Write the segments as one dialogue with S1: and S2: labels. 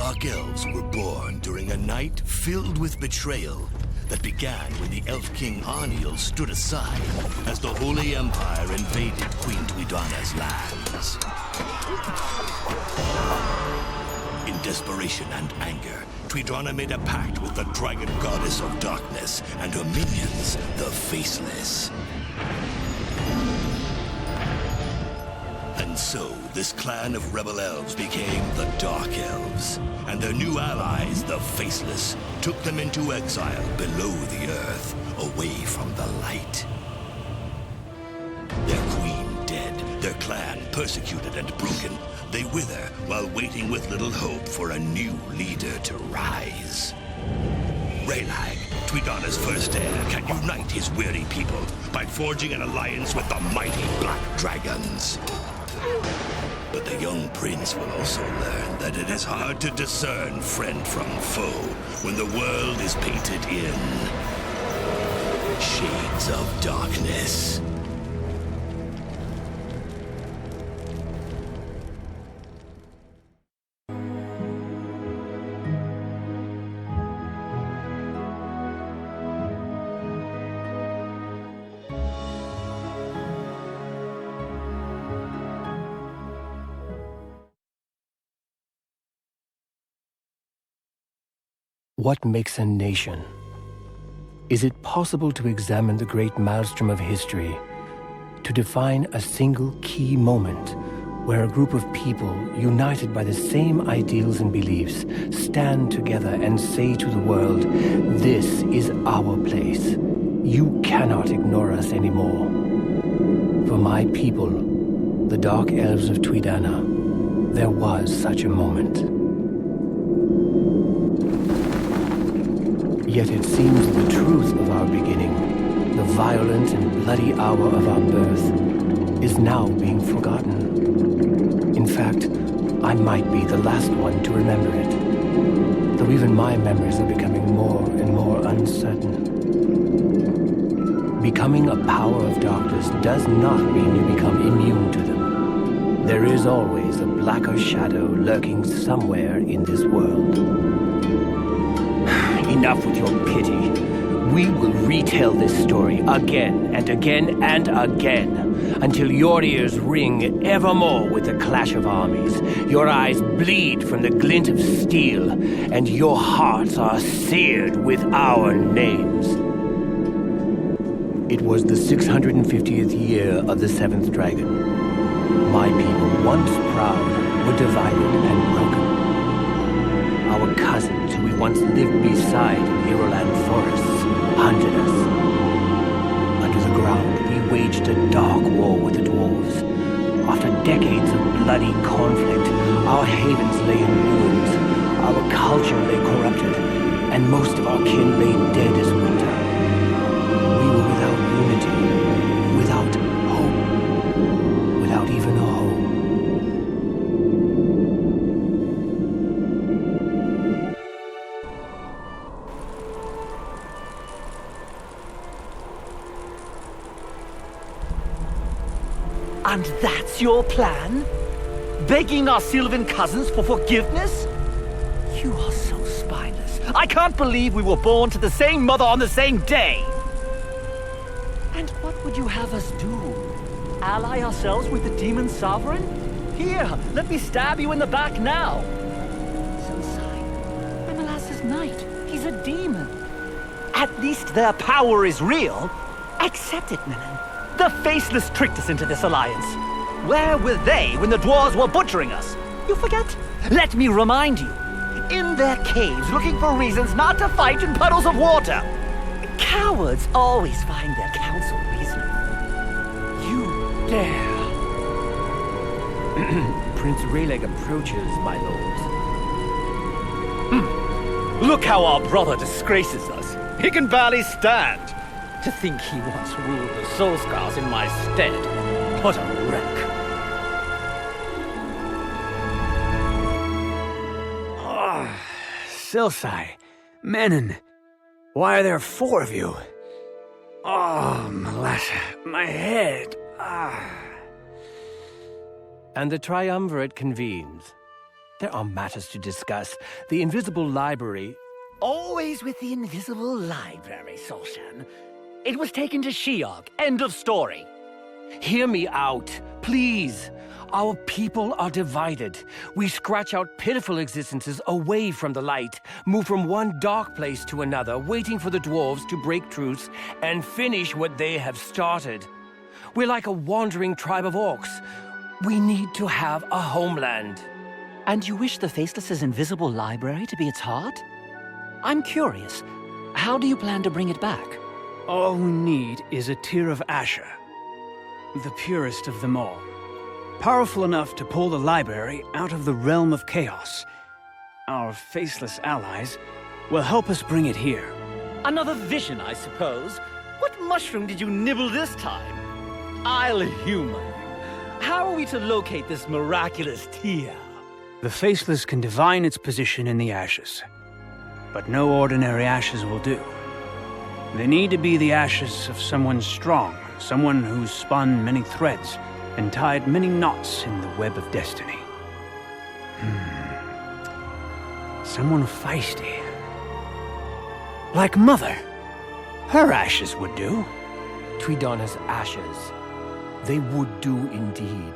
S1: Dark Elves were born during a night filled with betrayal that began when the Elf King Arniel stood aside as the Holy Empire invaded Queen Twidana's lands. In desperation and anger, Twidana made a pact with the Dragon Goddess of Darkness and her minions, the Faceless. And so, this clan of rebel elves became the Dark Elves, and their new allies, the Faceless, took them into exile below the earth, away from the light. Their queen dead, their clan persecuted and broken, they wither while waiting with little hope for a new leader to rise. Raylag, Twidana's first heir, can unite his weary people by forging an alliance with the mighty Black Dragons. But the young prince will also learn that it is hard to discern friend from foe when the world is painted in shades of darkness.
S2: What makes a nation? Is it possible to examine the great maelstrom of history, to define a single key moment where a group of people, united by the same ideals and beliefs, stand together and say to the world, "This is our place. You cannot ignore us anymore." For my people, the Dark Elves of Twidana, there was such a moment. Yet it seems the truth of our beginning, the violent and bloody hour of our birth, is now being forgotten. In fact, I might be the last one to remember it, though even my memories are becoming more and more uncertain. Becoming a power of darkness does not mean you become immune to them. There is always a blacker shadow lurking somewhere in this world.
S3: Enough with your pity. We will retell this story again and again and again, until your ears ring evermore with the clash of armies, your eyes bleed from the glint of steel, and your hearts are seared with our names.
S2: It was the 650th year of the Seventh Dragon. My people, once proud, were divided and broken. Our cousins, who we once lived beside in Iroland forests, hunted us. Under the ground, we waged a dark war with the dwarves. After decades of bloody conflict, our havens lay in ruins, our culture lay corrupted, and most of our kin lay dead as winter. We were without unity, without hope, without even a home.
S3: And that's your plan? Begging our Sylvan cousins for forgiveness? You are so spineless. I can't believe we were born to the same mother on the same day. And what would you have us do? Ally ourselves with the demon sovereign? Here, let me stab you in the back now. Sensei, Emilas's knight. He's a demon. At least their power is real. Accept it, Menon. The Faceless tricked us into this alliance. Where were they when the dwarves were butchering us? You forget? Let me remind you. In their caves, looking for reasons not to fight in puddles of water. Cowards always find their counsel reasonable. You dare.
S2: Prince Rayleg approaches, my lord.
S3: Look how our brother disgraces us. He can barely stand. To think he once ruled the Soulscars in my stead. What a wreck.
S4: Silsai, Menon, why are there 4 of you? Oh, Malassa, my head.
S2: And the triumvirate convenes. There are matters to discuss. The invisible library...
S3: Always with the invisible library, Solshan. It was taken to Shiog. End of story.
S2: Hear me out, please. Our people are divided. We scratch out pitiful existences away from the light, move from one dark place to another, waiting for the dwarves to break truce and finish what they have started. We're like a wandering tribe of orcs. We need to have a homeland.
S3: And you wish the Faceless's invisible library to be its heart? I'm curious. How do you plan to bring it back?
S4: All we need is a tear of Asher. The purest of them all. Powerful enough to pull the library out of the realm of chaos. Our faceless allies will help us bring it here.
S3: Another vision, I suppose. What mushroom did you nibble this time? I'll humor you. How are we to locate this miraculous tear?
S4: The faceless can divine its position in the ashes. But no ordinary ashes will do. They need to be the ashes of someone strong, someone who's spun many threads and tied many knots in the web of destiny. Someone feisty. Like Mother. Her ashes would do.
S2: Tweedana's ashes. They would do indeed.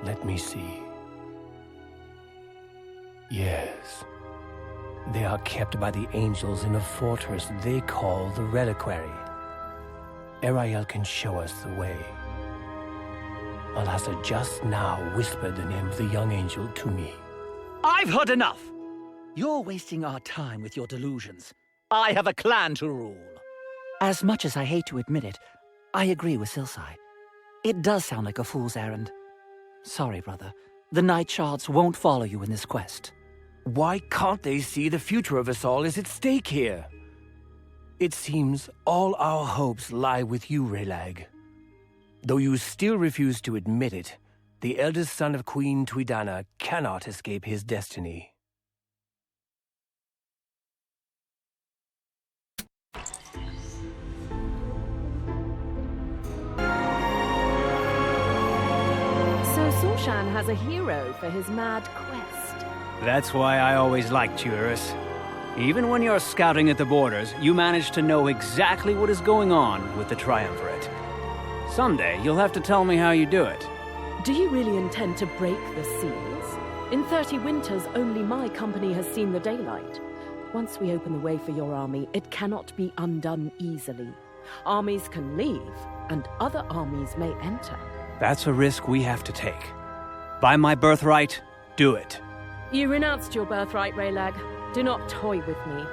S2: Let me see. Yes. They are kept by the angels in a fortress they call the Reliquary. Ariel can show us the way. Alhassa just now whispered the name of the young angel to me.
S3: I've heard enough! You're wasting our time with your delusions. I have a clan to rule. As much as I hate to admit it, I agree with Silsai. It does sound like a fool's errand. Sorry, brother. The Night Shards won't follow you in this quest.
S2: Why can't they see the future of us all is at stake here? It seems all our hopes lie with you, Relag. Though you still refuse to admit it, the eldest son of Queen Tweedana cannot escape his destiny.
S5: So Sorshan has a hero for his mad quest.
S4: That's why I always liked you, Urus. Even when you're scouting at the borders, you manage to know exactly what is going on with the Triumvirate. Someday, you'll have to tell me how you do it.
S5: Do you really intend to break the seals? In 30 winters, only my company has seen the daylight. Once we open the way for your army, it cannot be undone easily. Armies can leave, and other armies may enter.
S4: That's a risk we have to take. By my birthright, do it.
S5: You renounced your birthright, Raylag. Do not toy with me.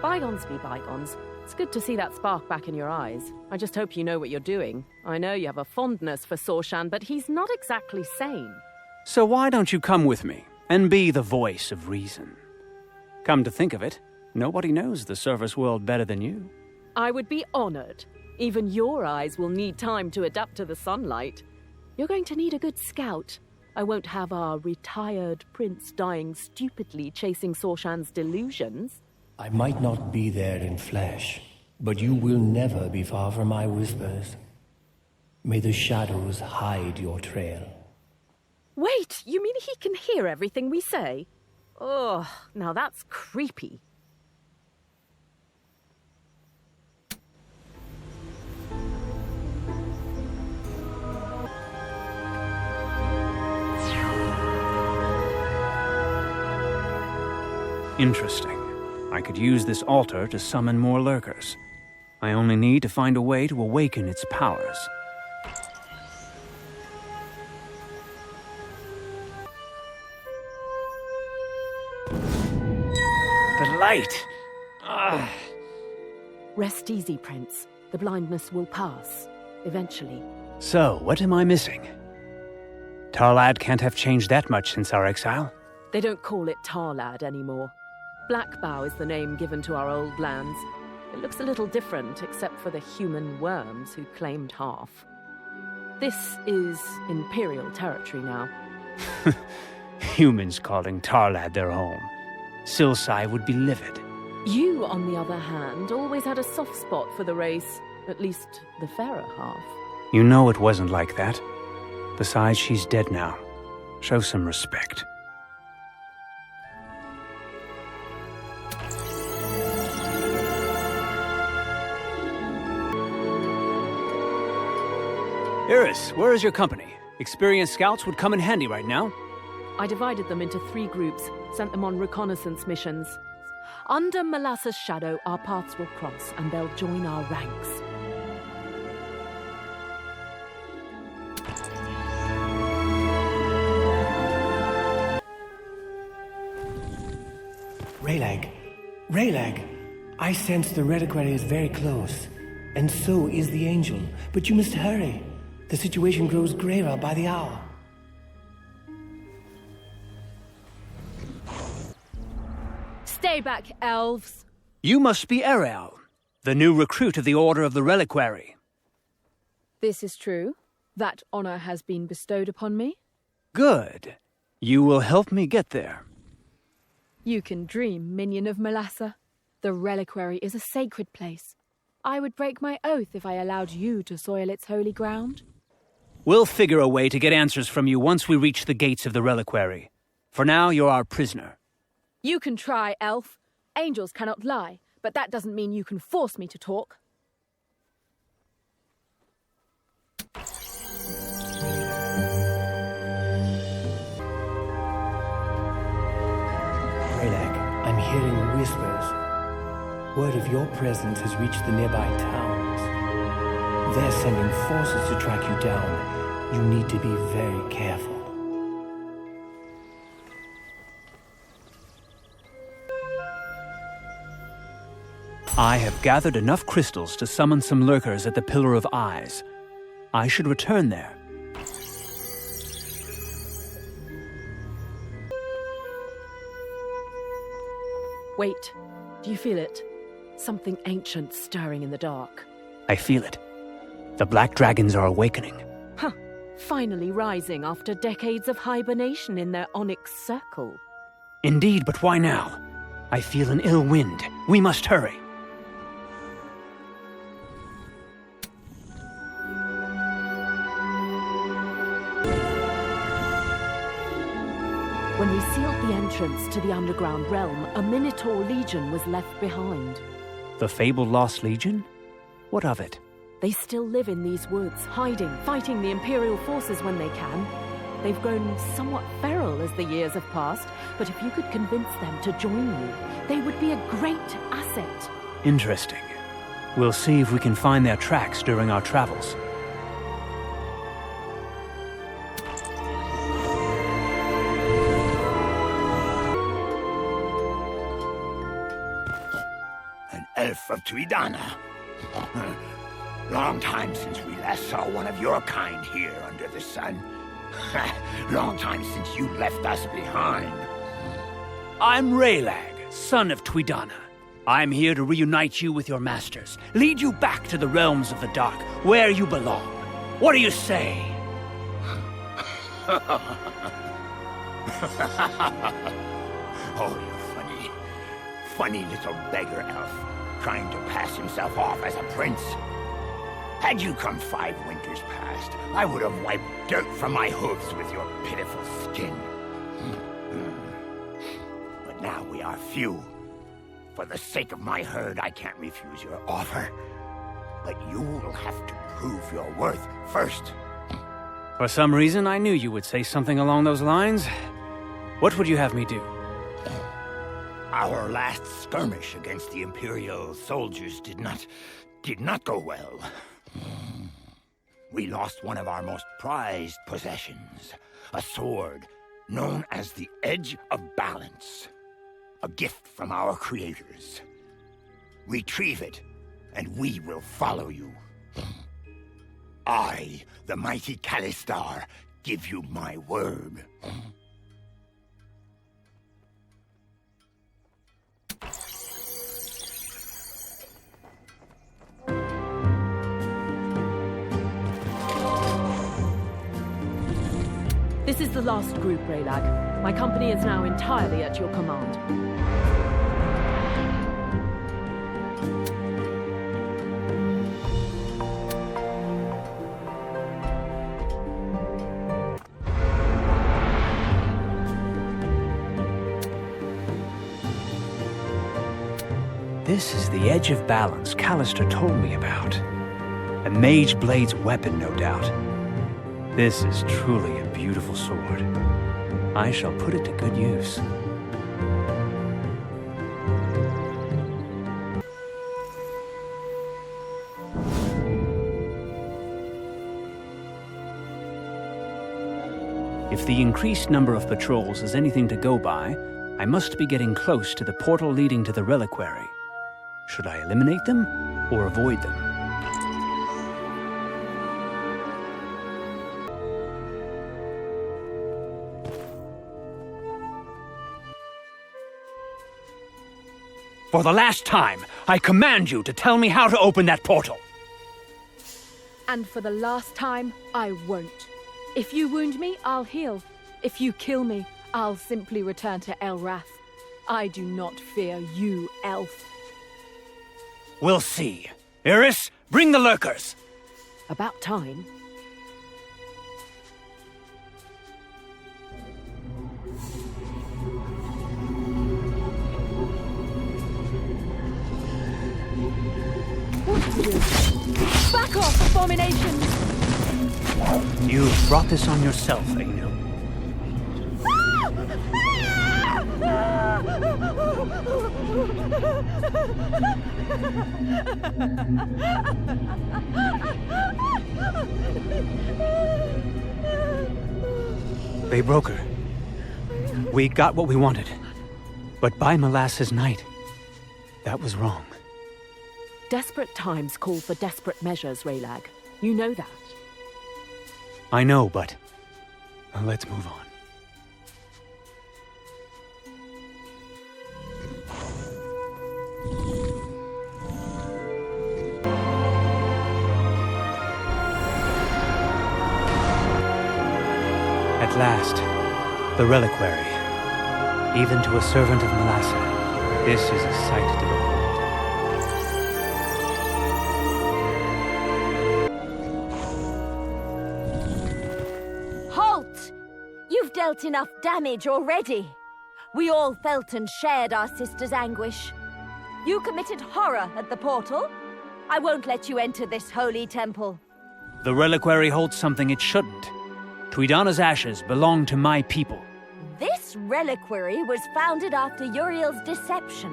S5: Bygones be bygones. It's good to see that spark back in your eyes. I just hope you know what you're doing. I know you have a fondness for Sorshan, but he's not exactly sane.
S4: So why don't you come with me, and be the voice of reason? Come to think of it, nobody knows the service world better than you.
S5: I would be honored. Even your eyes will need time to adapt to the sunlight. You're going to need a good scout. I won't have our retired prince dying stupidly chasing Sorshan's delusions.
S2: I might not be there in flesh, but you will never be far from my whispers. May the shadows hide your trail.
S5: Wait, you mean he can hear everything we say? Oh, now that's creepy.
S4: Interesting. I could use this altar to summon more lurkers. I only need to find a way to awaken its powers. The light! Ugh.
S5: Rest easy, Prince. The blindness will pass. Eventually.
S4: So, what am I missing? Tarlad can't have changed that much since our exile.
S5: They don't call it Tarlad anymore. Blackbow is the name given to our old lands. It looks a little different, except for the human worms who claimed half. This is Imperial territory now.
S4: Humans calling Tarlad their home. Silsai would be livid.
S5: You, on the other hand, always had a soft spot for the race. At least the fairer half.
S4: You know it wasn't like that. Besides, she's dead now. Show some respect. Iris, where is your company? Experienced scouts would come in handy right now.
S5: I divided them into 3 groups, sent them on reconnaissance missions. Under Melassa's shadow, our paths will cross, and they'll join our ranks.
S2: Raylag, I sense the reliquary is very close, and so is the angel, but you must hurry. The situation grows graver by the hour.
S5: Stay back, elves.
S4: You must be Ariel, the new recruit of the Order of the Reliquary.
S5: This is true. That honor has been bestowed upon me.
S4: Good. You will help me get there.
S5: You can dream, minion of Melassa. The reliquary is a sacred place. I would break my oath if I allowed you to soil its holy ground.
S4: We'll figure a way to get answers from you once we reach the gates of the reliquary. For now, you're our prisoner.
S5: You can try, elf. Angels cannot lie, but that doesn't mean you can force me to talk.
S2: Raylag, I'm hearing whispers. Word of your presence has reached the nearby towns. They're sending forces to track you down. You need to be very careful.
S4: I have gathered enough crystals to summon some lurkers at the Pillar of Eyes. I should return there.
S5: Wait. Do you feel it? Something ancient stirring in the dark.
S4: I feel it. The black dragons are awakening.
S5: Huh. Finally rising after decades of hibernation in their onyx circle.
S4: Indeed, but why now? I feel an ill wind. We must hurry.
S5: When we sealed the entrance to the underground realm, a Minotaur legion was left behind.
S4: The fabled Lost Legion? What of it?
S5: They still live in these woods, hiding, fighting the Imperial forces when they can. They've grown somewhat feral as the years have passed, but if you could convince them to join you, they would be a great asset.
S4: Interesting. We'll see if we can find their tracks during our travels.
S1: Elf of Tuidana. Long time since we last saw one of your kind here under the sun. Long time since you left us behind.
S4: I'm Raylag, son of Tuidana. I'm here to reunite you with your masters, lead you back to the realms of the dark, where you belong. What do you say?
S1: Oh, you funny little beggar elf, trying to pass himself off as a prince. Had you come 5 winters past, I would have wiped dirt from my hooves with your pitiful skin. But now we are few. For the sake of my herd, I can't refuse your offer. But you will have to prove your worth first.
S4: For some reason, I knew you would say something along those lines. What would you have me do?
S1: Our last skirmish against the Imperial soldiers did not go well. We lost one of our most prized possessions, a sword known as the Edge of Balance, a gift from our creators. Retrieve it, and we will follow you. I, the mighty Kalistar, give you my word.
S5: This is the last group, Raylag. My company is now entirely at your command.
S4: This is the Edge of Balance Callister told me about. A mage blade's weapon, no doubt. This is truly a beautiful sword. I shall put it to good use. If the increased number of patrols is anything to go by, I must be getting close to the portal leading to the reliquary. Should I eliminate them or avoid them?
S3: For the last time, I command you to tell me how to open that portal.
S5: And for the last time, I won't. If you wound me, I'll heal. If you kill me, I'll simply return to Elrath. I do not fear you, elf.
S3: We'll see. Iris, bring the lurkers.
S5: About time. What to do? Back off, abominations!
S4: You brought this on yourself, Angel. They broke her. We got what we wanted. But by Molasses Night, that was wrong.
S5: Desperate times call for desperate measures, Raylag. You know that.
S4: I know, but let's move on. At last, the reliquary. Even to a servant of Melassa, this is a sight to behold.
S6: Halt! You've dealt enough damage already. We all felt and shared our sister's anguish. You committed horror at the portal. I won't let you enter this holy temple.
S4: The reliquary holds something it shouldn't. Tuidana's ashes belong to my people.
S6: This reliquary was founded after Uriel's deception,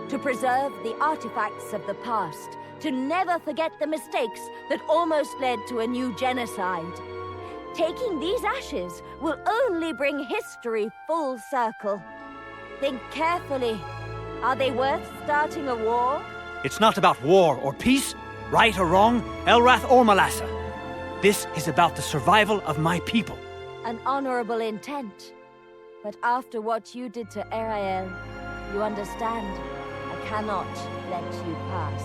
S6: to preserve the artifacts of the past, to never forget the mistakes that almost led to a new genocide. Taking these ashes will only bring history full circle. Think carefully. Are they worth starting a war?
S3: It's not about war or peace, right or wrong, Elrath or Melassa. This is about the survival of my people.
S6: An honorable intent. But after what you did to Erael, you understand, I cannot let you pass.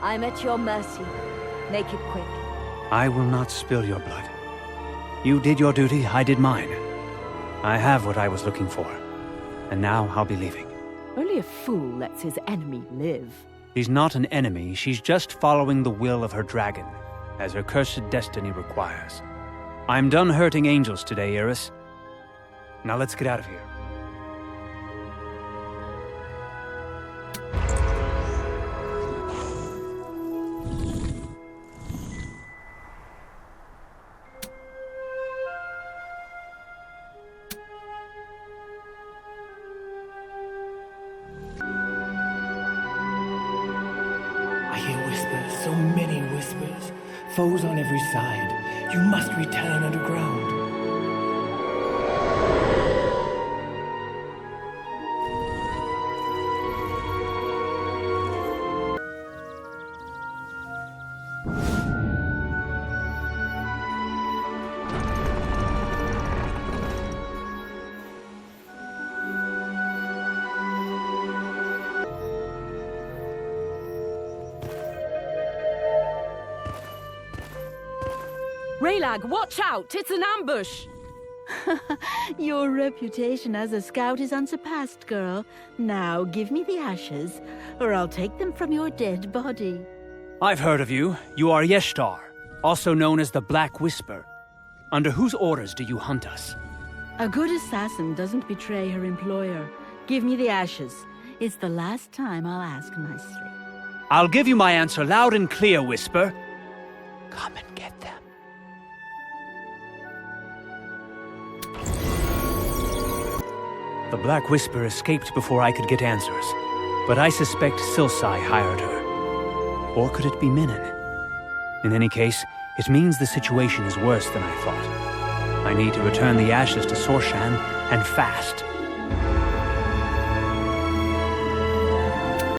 S6: I'm at your mercy. Make it quick.
S4: I will not spill your blood. You did your duty, I did mine. I have what I was looking for. And now I'll be leaving.
S5: Only a fool lets his enemy live.
S4: She's not an enemy, she's just following the will of her dragon, as her cursed destiny requires. I'm done hurting angels today, Iris. Now let's get out of here.
S2: So many whispers, foes on every side. You must return underground.
S5: Raylag, watch out! It's an ambush!
S7: Your reputation as a scout is unsurpassed, girl. Now give me the ashes, or I'll take them from your dead body.
S4: I've heard of you. You are Yeshtar, also known as the Black Whisper. Under whose orders do you hunt us?
S7: A good assassin doesn't betray her employer. Give me the ashes. It's the last time I'll ask nicely.
S4: I'll give you my answer loud and clear, Whisper. Come and get them. The Black Whisper escaped before I could get answers, but I suspect Silsai hired her. Or could it be Minnan? In any case, it means the situation is worse than I thought. I need to return the ashes to Sorshan, and fast.